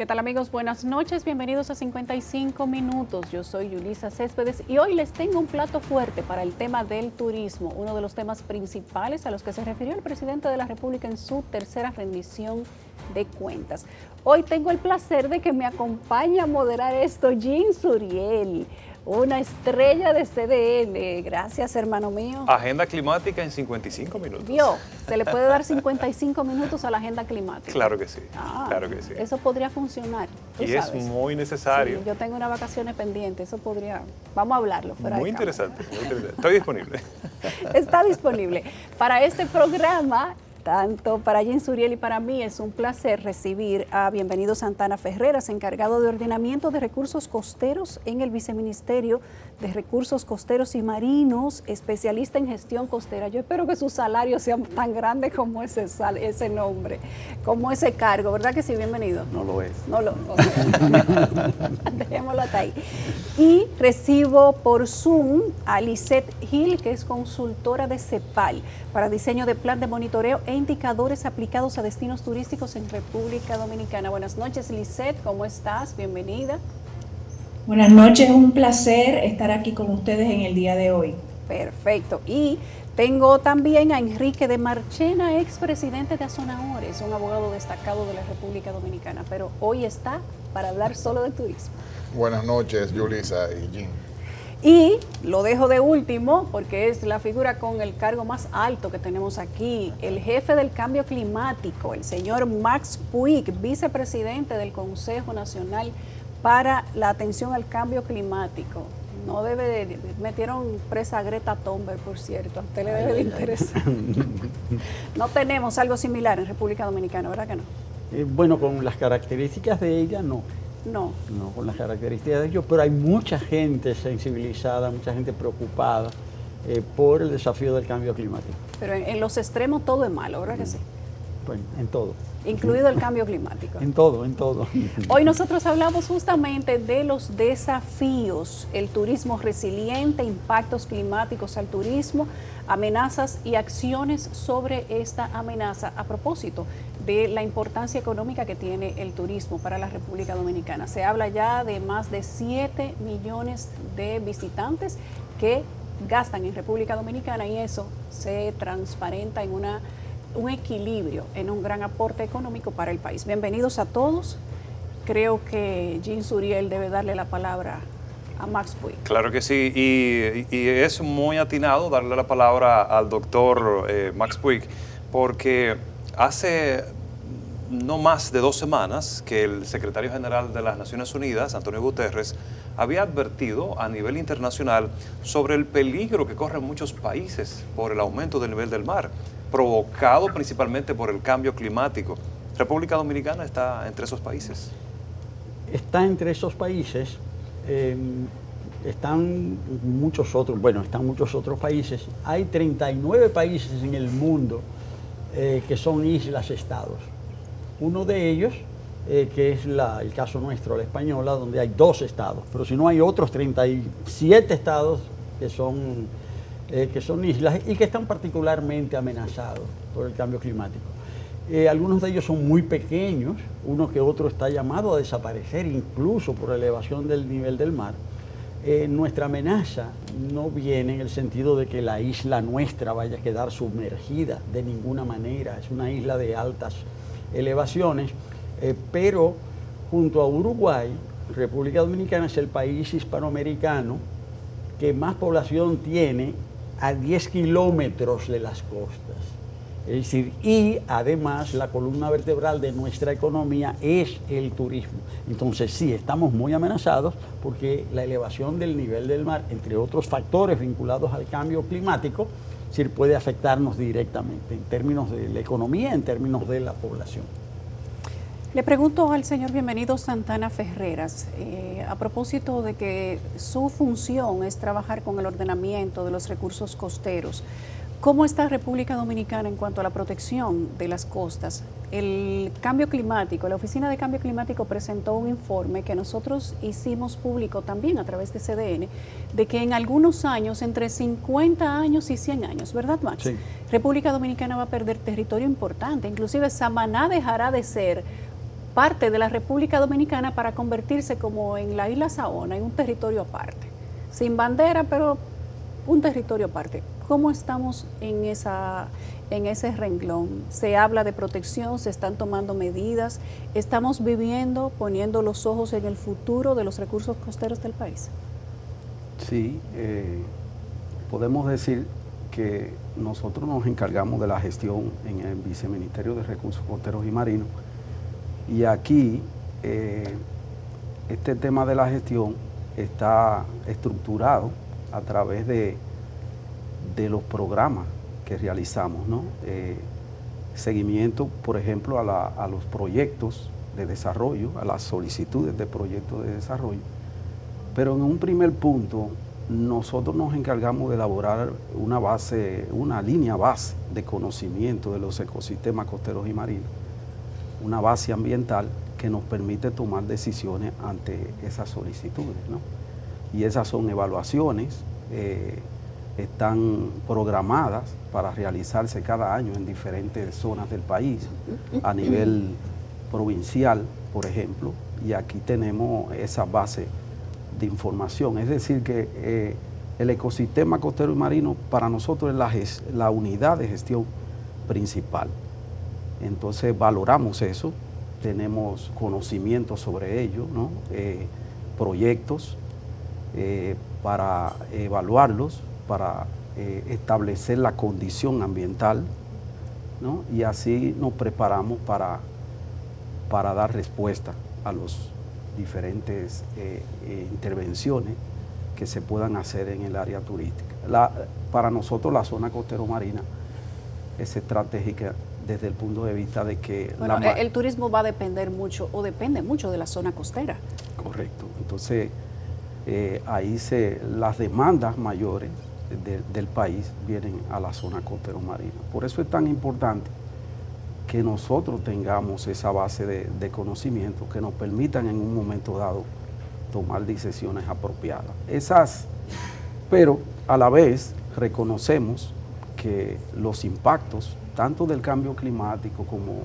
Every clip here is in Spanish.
¿Qué tal, amigos? Buenas noches, bienvenidos a 55 minutos. Yo soy Yulisa Céspedes y hoy les tengo un plato fuerte para el tema del turismo, uno de los temas principales a los que se refirió el presidente de la República en su tercera rendición de cuentas. Hoy tengo el placer de que me acompañe a moderar esto Jean Suriel, una estrella de CDN. Gracias, hermano mío. Agenda climática en 55 minutos. ¿Vio? Se le puede dar 55 minutos a la agenda climática. Claro que sí, claro que sí. Eso podría funcionar. Y sabes. es muy necesario. Sí, yo tengo unas vacaciones pendientes, eso podría... Vamos a hablarlo fuera Muy de cámara. interesante, muy interesante. Estoy disponible. Está disponible. Para este programa, tanto para Jean Suriel y para mí, es un placer recibir a Bienvenido Santana Ferreras, encargado de ordenamiento de recursos costeros en el Viceministerio de Recursos Costeros y Marinos, especialista en gestión costera. Yo espero que su salario sea tan grande como ese nombre, como ese cargo, ¿verdad que sí? Bienvenido. No lo es. No lo Dejémoslo hasta ahí. Y recibo por Zoom a Lisette Gil, que es consultora de CEPAL para diseño de plan de monitoreo e indicadores aplicados a destinos turísticos en República Dominicana. Buenas noches, Lisette, ¿cómo estás? Bienvenida. Buenas noches, un placer estar aquí con ustedes en el día de hoy. Perfecto. Y tengo también a Enrique de Marchena, expresidente de Azonahores, un abogado destacado de la República Dominicana, pero hoy está para hablar solo de turismo. Buenas noches, Yulisa y Jean. Y lo dejo de último porque es la figura con el cargo más alto que tenemos aquí, el jefe del cambio climático, el señor Max Puig, vicepresidente del Consejo Nacional para la Atención al Cambio Climático. No debe de... Metieron presa a Greta Thunberg, por cierto. A usted le debe de interesar. No tenemos algo similar en República Dominicana, ¿verdad que no? Bueno, con las características de ella, no. No. No, con las características de ellos, pero hay mucha gente sensibilizada, mucha gente preocupada por el desafío del cambio climático. Pero en los extremos todo es malo, ¿verdad que sí? Bueno, en todo. Incluido el cambio climático. En todo, en todo. Hoy nosotros hablamos justamente de los desafíos, el turismo resiliente, impactos climáticos al turismo, amenazas y acciones sobre esta amenaza a propósito de la importancia económica que tiene el turismo para la República Dominicana. Se habla ya de más de 7 millones de visitantes que gastan en República Dominicana y eso se transparenta en un equilibrio, en un gran aporte económico para el país. Bienvenidos a todos. Creo que Jean Suriel debe darle la palabra a Max Puig. Claro que sí, y es muy atinado darle la palabra al doctor Max Puig, porque hace no más de 2 semanas que el secretario general de las Naciones Unidas, Antonio Guterres, había advertido a nivel internacional sobre el peligro que corren muchos países por el aumento del nivel del mar, provocado principalmente por el cambio climático. ¿República Dominicana está entre esos países? Está entre esos países, están muchos otros países. Hay 39 países en el mundo que son islas-estados. Uno de ellos, que es el caso nuestro, la Española, donde hay 2 estados, pero si no hay otros 37 estados que son islas y que están particularmente amenazados por el cambio climático. Algunos de ellos son muy pequeños, uno que otro está llamado a desaparecer incluso por la elevación del nivel del mar. Nuestra amenaza no viene en el sentido de que la isla nuestra vaya a quedar sumergida de ninguna manera, es una isla de altas elevaciones, pero junto a Uruguay, República Dominicana es el país hispanoamericano que más población tiene a 10 kilómetros de las costas. Es decir, y además la columna vertebral de nuestra economía es el turismo. Entonces sí, estamos muy amenazados porque la elevación del nivel del mar, entre otros factores vinculados al cambio climático, sí puede afectarnos directamente en términos de la economía, en términos de la población. Le pregunto al señor Bienvenido Santana Ferreras, a propósito de que su función es trabajar con el ordenamiento de los recursos costeros. ¿Cómo está República Dominicana en cuanto a la protección de las costas? El cambio climático, la Oficina de Cambio Climático presentó un informe que nosotros hicimos público también a través de CDN, de que en algunos años, entre 50 años y 100 años, ¿verdad, Max? Sí. República Dominicana va a perder territorio importante, inclusive Samaná dejará de ser parte de la República Dominicana para convertirse como en la isla Saona, en un territorio aparte, sin bandera, pero un territorio aparte. ¿Cómo estamos en ese renglón? Se habla de protección, se están tomando medidas, estamos viviendo, poniendo los ojos en el futuro de los recursos costeros del país. Sí, podemos decir que nosotros nos encargamos de la gestión en el Viceministerio de Recursos Costeros y Marinos, y aquí este tema de la gestión está estructurado a través de los programas que realizamos, ¿no? Seguimiento, por ejemplo, a los proyectos de desarrollo, a las solicitudes de proyectos de desarrollo. Pero en un primer punto, nosotros nos encargamos de elaborar una línea base de conocimiento de los ecosistemas costeros y marinos, una base ambiental que nos permite tomar decisiones ante esas solicitudes, ¿no? Y esas son evaluaciones, están programadas para realizarse cada año en diferentes zonas del país, a nivel provincial, por ejemplo, y aquí tenemos esa base de información. Es decir, que el ecosistema costero y marino para nosotros es la unidad de gestión principal. Entonces valoramos eso, tenemos conocimiento sobre ello, ¿no? Proyectos para evaluarlos, para establecer la condición ambiental, ¿no? Y así nos preparamos para dar respuesta a los diferentes intervenciones que se puedan hacer en el área turística. Para nosotros la zona costero marina es estratégica desde el punto de vista de que... Bueno, el turismo va a depender mucho, o depende mucho de la zona costera. Correcto. Entonces, ahí las demandas mayores del país vienen a la zona costero marina. Por eso es tan importante que nosotros tengamos esa base de conocimiento que nos permitan en un momento dado tomar decisiones apropiadas. Pero a la vez reconocemos que los impactos, tanto del cambio climático como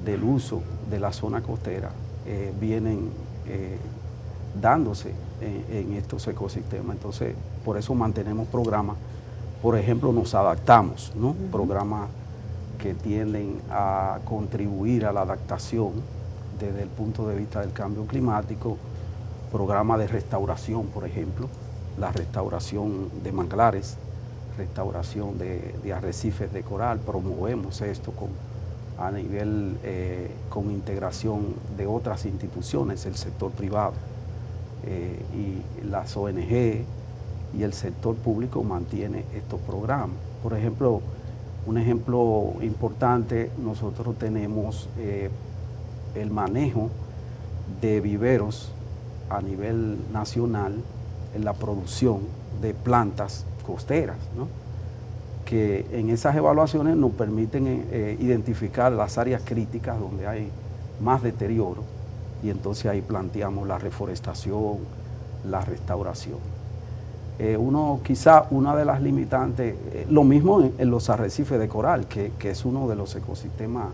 del uso de la zona costera, vienen dándose en estos ecosistemas. Entonces, por eso mantenemos programas, por ejemplo, nos adaptamos, ¿no? Programas que tienden a contribuir a la adaptación desde el punto de vista del cambio climático, programas de restauración, por ejemplo, la restauración de manglares, restauración de arrecifes de coral, promovemos esto a nivel con integración de otras instituciones, el sector privado y las ONG y el sector público mantiene estos programas. Por ejemplo, un ejemplo importante, nosotros tenemos el manejo de viveros a nivel nacional en la producción de plantas costeras, ¿no? Que en esas evaluaciones nos permiten identificar las áreas críticas donde hay más deterioro y entonces ahí planteamos la reforestación, la restauración. Quizá una de las limitantes, lo mismo en los arrecifes de coral, que es uno de los ecosistemas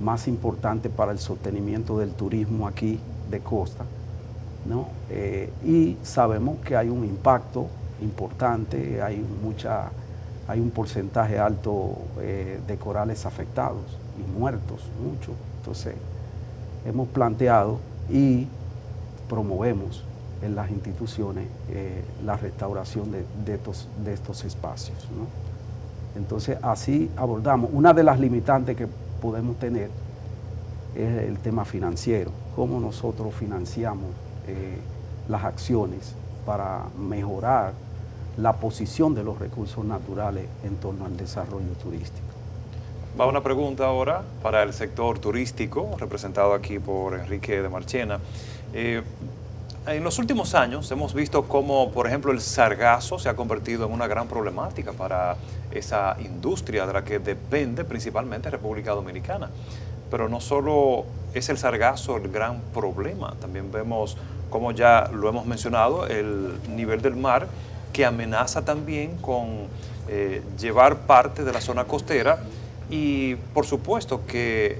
más importantes para el sostenimiento del turismo aquí de costa, ¿no? Y sabemos que hay un impacto importante, hay un porcentaje alto de corales afectados y muertos, mucho. Entonces, hemos planteado y promovemos en las instituciones la restauración de estos espacios, ¿no? Entonces, así abordamos. Una de las limitantes que podemos tener es el tema financiero, cómo nosotros financiamos las acciones para mejorar la posición de los recursos naturales en torno al desarrollo turístico. Va una pregunta ahora para el sector turístico, representado aquí por Enrique de Marchena. En los últimos años hemos visto cómo, por ejemplo, el sargazo se ha convertido en una gran problemática para esa industria de la que depende principalmente República Dominicana. Pero no solo es el sargazo el gran problema, también vemos, como ya lo hemos mencionado, el nivel del mar que amenaza también con llevar parte de la zona costera y por supuesto que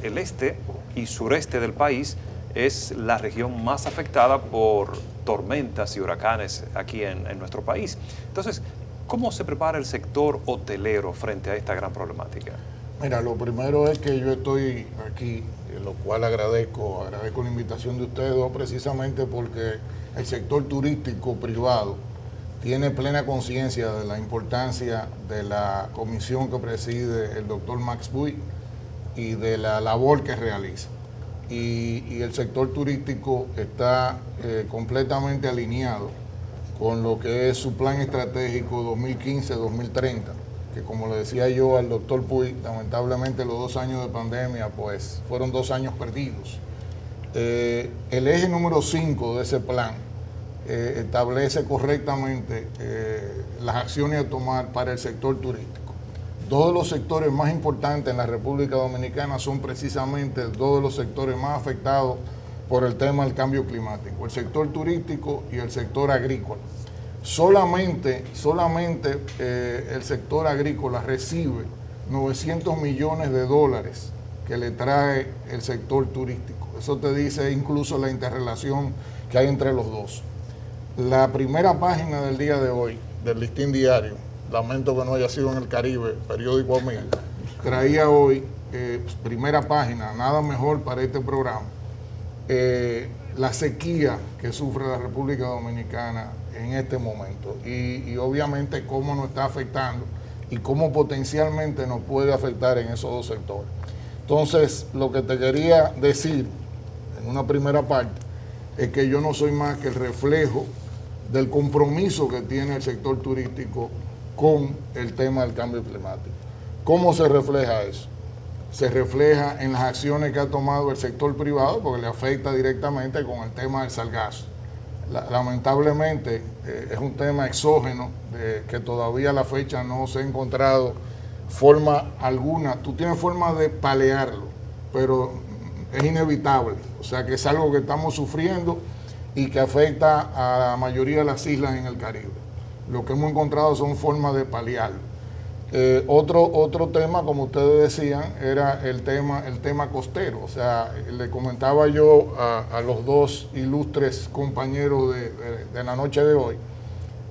el este y sureste del país es la región más afectada por tormentas y huracanes aquí en nuestro país. Entonces, ¿cómo se prepara el sector hotelero frente a esta gran problemática? Mira, lo primero es que yo estoy aquí, lo cual agradezco la invitación de ustedes dos, precisamente porque el sector turístico privado tiene plena conciencia de la importancia de la comisión que preside el doctor Max Buick y de la labor que realiza. Y el sector turístico está completamente alineado con lo que es su plan estratégico 2015-2030, que como le decía yo al doctor Puig, lamentablemente los 2 años de pandemia pues fueron 2 años perdidos. El eje número 5 de ese plan establece correctamente las acciones a tomar para el sector turístico. 2 de los sectores más importantes en la República Dominicana son precisamente 2 de los sectores más afectados por el tema del cambio climático, el sector turístico y el sector agrícola. Solamente el sector agrícola recibe 900 millones de dólares que le trae el sector turístico. Eso te dice incluso la interrelación que hay entre los dos. La primera página del día de hoy, del Listín Diario, lamento que no haya sido en el Caribe, periódico amigo, traía hoy, primera página, nada mejor para este programa, la sequía que sufre la República Dominicana en este momento y obviamente cómo nos está afectando y cómo potencialmente nos puede afectar en esos 2 sectores. Entonces, lo que te quería decir en una primera parte es que yo no soy más que el reflejo del compromiso que tiene el sector turístico con el tema del cambio climático. ¿Cómo se refleja eso? Se refleja en las acciones que ha tomado el sector privado, porque le afecta directamente con el tema del sargazo. Lamentablemente es un tema exógeno que todavía a la fecha no se ha encontrado forma alguna. Tú tienes forma de paliarlo, pero es inevitable. O sea que es algo que estamos sufriendo y que afecta a la mayoría de las islas en el Caribe. Lo que hemos encontrado son formas de paliarlo. Otro tema, como ustedes decían, era el tema costero. O sea, le comentaba yo a los 2 ilustres compañeros de la noche de hoy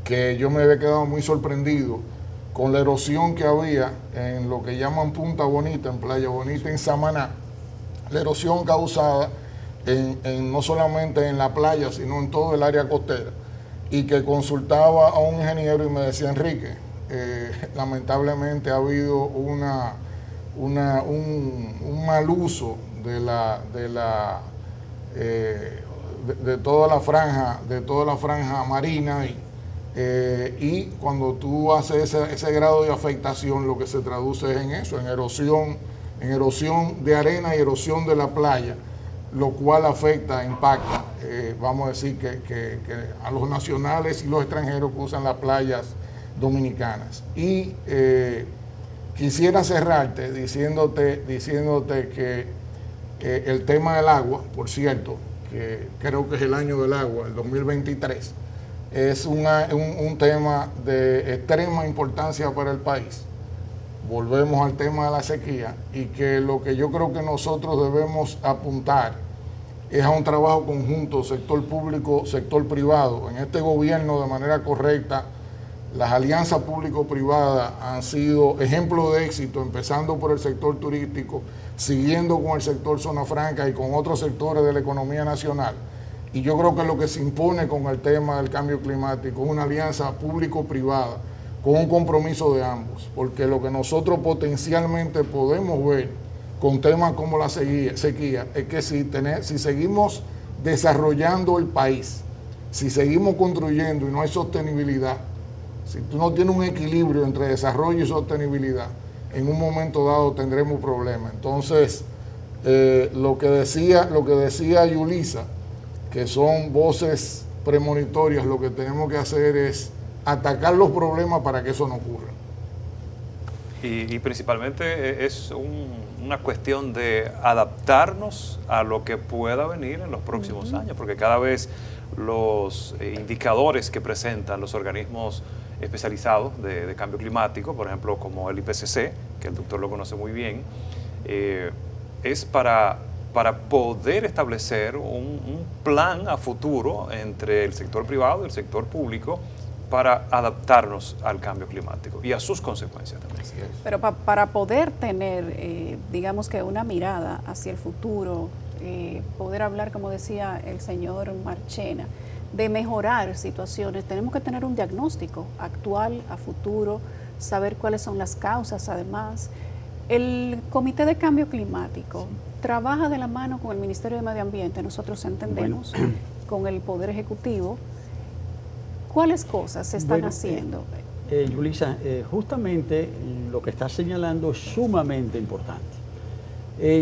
que yo me había quedado muy sorprendido con la erosión que había en lo que llaman Punta Bonita, en Playa Bonita, en Samaná. La erosión causada no solamente en la playa, sino en todo el área costera. Y que consultaba a un ingeniero y me decía, Enrique, lamentablemente ha habido un mal uso de toda la franja marina y cuando tú haces ese grado de afectación, lo que se traduce es en eso, en erosión de arena y erosión de la playa, lo cual afecta, impacta, vamos a decir que a los nacionales y los extranjeros que usan las playas dominicanas. Y quisiera cerrarte diciéndote que el tema del agua, por cierto, que creo que es el año del agua, el 2023, es un tema de extrema importancia para el país. Volvemos al tema de la sequía y que lo que yo creo que nosotros debemos apuntar es a un trabajo conjunto, sector público, sector privado. En este gobierno, de manera correcta, las alianzas público-privadas han sido ejemplo de éxito, empezando por el sector turístico, siguiendo con el sector zona franca y con otros sectores de la economía nacional. Y yo creo que lo que se impone con el tema del cambio climático es una alianza público-privada con un compromiso de ambos, porque lo que nosotros potencialmente podemos ver con temas como la sequía es que si seguimos desarrollando el país, si seguimos construyendo y no hay sostenibilidad, si tú no tienes un equilibrio entre desarrollo y sostenibilidad, en un momento dado tendremos problemas. Entonces, lo que decía Yulisa, que son voces premonitorias, lo que tenemos que hacer es atacar los problemas para que eso no ocurra. Y principalmente es una cuestión de adaptarnos a lo que pueda venir en los próximos años, porque cada vez los indicadores que presentan los organismos especializados de cambio climático, por ejemplo, como el IPCC, que el doctor lo conoce muy bien, es para para poder establecer un plan a futuro entre el sector privado y el sector público para adaptarnos al cambio climático y a sus consecuencias también. Así es. Pero para poder tener, digamos que una mirada hacia el futuro, poder hablar, como decía el señor Marchena, de mejorar situaciones, tenemos que tener un diagnóstico actual, a futuro, saber cuáles son las causas. Además, el Comité de Cambio Climático trabaja de la mano con el Ministerio de Medio Ambiente, nosotros entendemos, con el Poder Ejecutivo. ¿Cuáles cosas se están haciendo? Yulisa, justamente lo que está señalando es sumamente importante.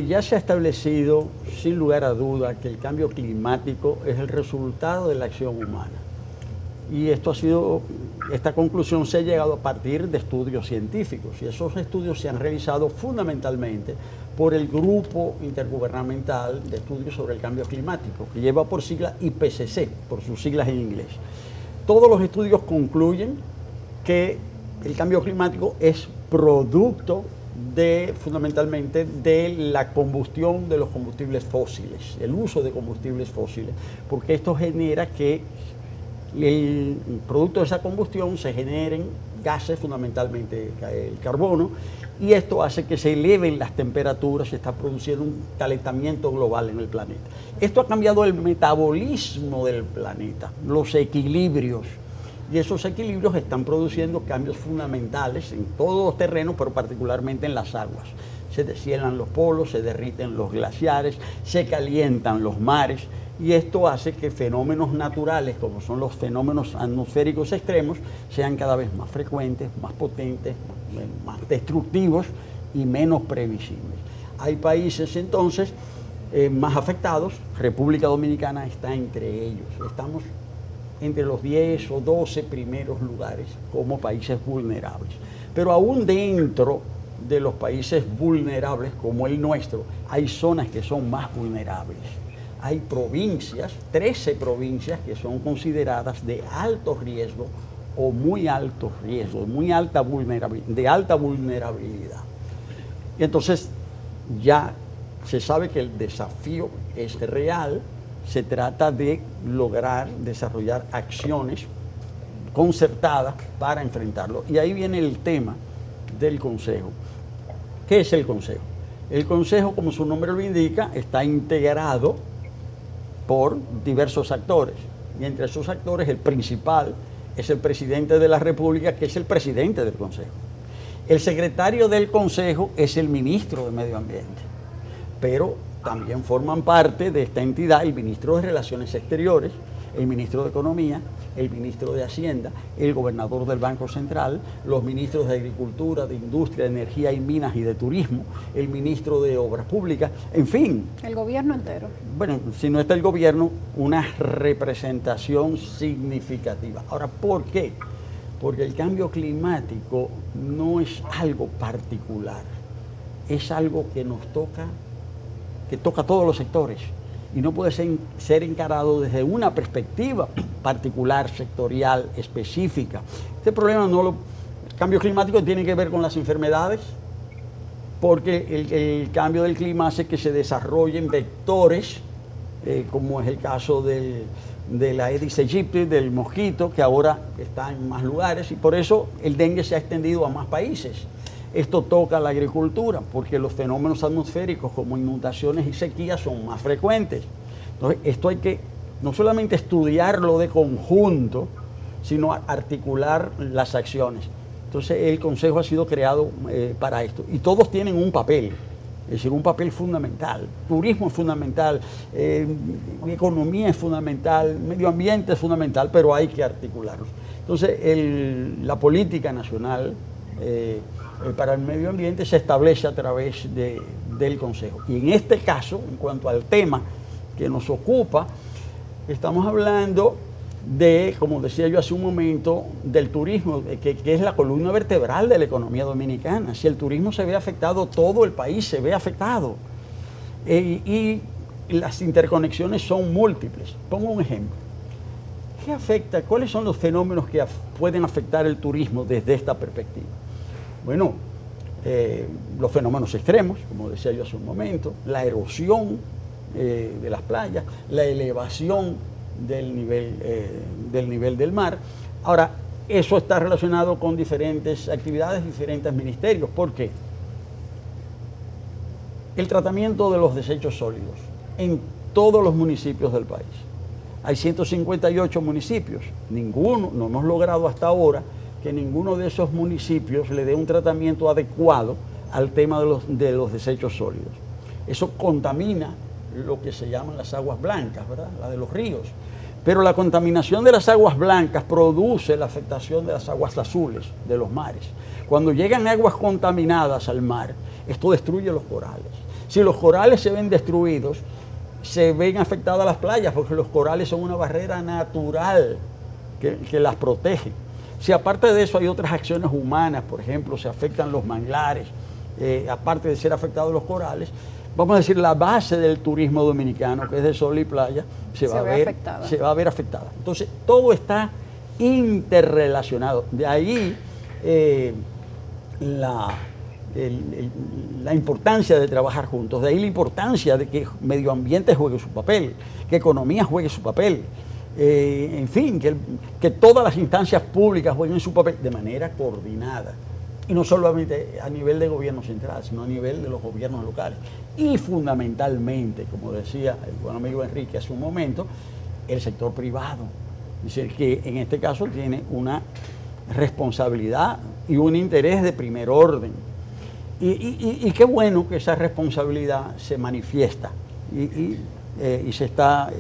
Ya se ha establecido, sin lugar a duda, que el cambio climático es el resultado de la acción humana. Y esta conclusión se ha llegado a partir de estudios científicos, y esos estudios se han realizado fundamentalmente por el Grupo Intergubernamental de Estudios sobre el Cambio Climático, que lleva por sigla IPCC, por sus siglas en inglés. Todos los estudios concluyen que el cambio climático es producto fundamentalmente de la combustión de los combustibles fósiles, el uso de combustibles fósiles, porque esto genera que el producto de esa combustión se generen gases, fundamentalmente el carbono, y esto hace que se eleven las temperaturas, se está produciendo un calentamiento global en el planeta. Esto ha cambiado el metabolismo del planeta, los equilibrios, y esos equilibrios están produciendo cambios fundamentales en todos los terrenos, pero particularmente en las aguas. Se deshielan los polos, se derriten los glaciares, se calientan los mares, y esto hace que fenómenos naturales, como son los fenómenos atmosféricos extremos, sean cada vez más frecuentes, más potentes, más destructivos y menos previsibles. Hay países entonces más afectados, República Dominicana está entre ellos. Estamos entre los 10 o 12 primeros lugares como países vulnerables. Pero aún dentro de los países vulnerables como el nuestro, hay zonas que son más vulnerables. Hay provincias, 13 provincias que son consideradas de alto riesgo o muy alto riesgo, de alta vulnerabilidad. Y entonces ya se sabe que el desafío es real, se trata de lograr desarrollar acciones concertadas para enfrentarlo. Y ahí viene el tema del Consejo. ¿Qué es el Consejo? El Consejo, como su nombre lo indica, está integrado por diversos actores, y entre esos actores el principal es el presidente de la República, que es el presidente del Consejo. El secretario del Consejo es el ministro de Medio Ambiente, pero también forman parte de esta entidad el ministro de Relaciones Exteriores, el ministro de Economía, el ministro de Hacienda, el gobernador del Banco Central, los ministros de Agricultura, de Industria, de Energía y Minas y de Turismo, el ministro de Obras Públicas, en fin. El gobierno entero. Bueno, si no está el gobierno, una representación significativa. Ahora, ¿por qué? Porque el cambio climático no es algo particular, es algo que nos toca, que toca a todos los sectores. Y no puede ser encarado desde una perspectiva particular, sectorial, específica. Este problema el cambio climático tiene que ver con las enfermedades, porque el cambio del clima hace que se desarrollen vectores, como es el caso de la Aedes aegypti, del mosquito, que ahora está en más lugares, y por eso el dengue se ha extendido a más países. Esto toca a la agricultura, porque los fenómenos atmosféricos como inundaciones y sequías son más frecuentes. Entonces, esto hay que no solamente estudiarlo de conjunto, sino articular las acciones. Entonces, el Consejo ha sido creado para esto. Y todos tienen un papel, es decir, un papel fundamental. Turismo es fundamental, economía es fundamental, medio ambiente es fundamental, pero hay que articularlos. Entonces, la política nacional para el medio ambiente se establece a través del Consejo. Y en este caso, en cuanto al tema que nos ocupa, estamos hablando de, como decía yo hace un momento, del turismo, que es la columna vertebral de la economía dominicana. Si el turismo se ve afectado, todo el país se ve afectado. Y las interconexiones son múltiples. Pongo un ejemplo. ¿Qué afecta? ¿Cuáles son los fenómenos que pueden afectar el turismo desde esta perspectiva? Bueno, los fenómenos extremos, como decía yo hace un momento, la erosión, de las playas, la elevación del nivel del mar. Ahora, eso está relacionado con diferentes actividades, diferentes ministerios. ¿Por qué? El tratamiento de los desechos sólidos en todos los municipios del país. Hay 158 municipios. No hemos logrado hasta ahora que ninguno de esos municipios le dé un tratamiento adecuado al tema de los desechos sólidos. Eso contamina lo que se llaman las aguas blancas, ¿verdad? La de los ríos. Pero la contaminación de las aguas blancas produce la afectación de las aguas azules, de los mares. Cuando llegan aguas contaminadas al mar, esto destruye los corales. Si los corales se ven destruidos, se ven afectadas las playas, porque los corales son una barrera natural que las protege. Si aparte de eso hay otras acciones humanas, por ejemplo, se afectan los manglares, aparte de ser afectados los corales, vamos a decir, la base del turismo dominicano, que es de sol y playa, se va a ver afectada. Entonces, todo está interrelacionado. De ahí la importancia de trabajar juntos, de ahí la importancia de que medio ambiente juegue su papel, que economía juegue su papel, en fin, que todas las instancias públicas jueguen su papel de manera coordinada. Y no solamente a nivel de gobierno central, sino a nivel de los gobiernos locales. Y fundamentalmente, como decía el buen amigo Enrique hace un momento, el sector privado. Es decir, que en este caso tiene una responsabilidad y un interés de primer orden. Y qué bueno que esa responsabilidad se manifiesta y se está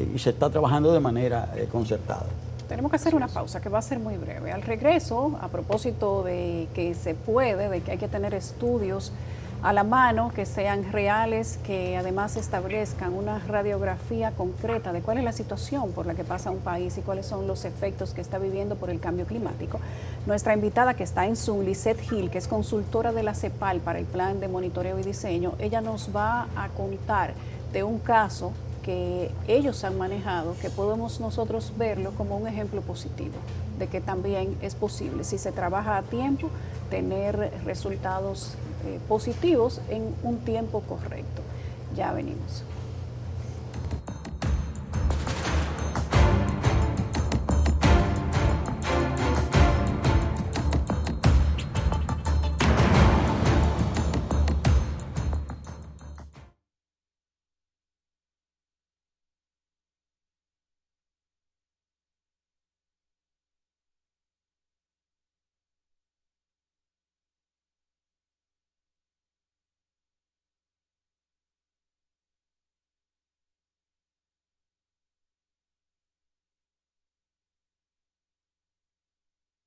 trabajando de manera concertada. Tenemos que hacer una pausa que va a ser muy breve. Al regreso, a propósito de que se puede, de que hay que tener estudios a la mano que sean reales, que además establezcan una radiografía concreta de cuál es la situación por la que pasa un país y cuáles son los efectos que está viviendo por el cambio climático. Nuestra invitada que está en Zoom, Lisette Gil, que es consultora de la CEPAL para el Plan de Monitoreo y Diseño, ella nos va a contar de un caso que ellos han manejado, que podemos nosotros verlo como un ejemplo positivo, de que también es posible, si se trabaja a tiempo, tener resultados positivos en un tiempo correcto. Ya venimos.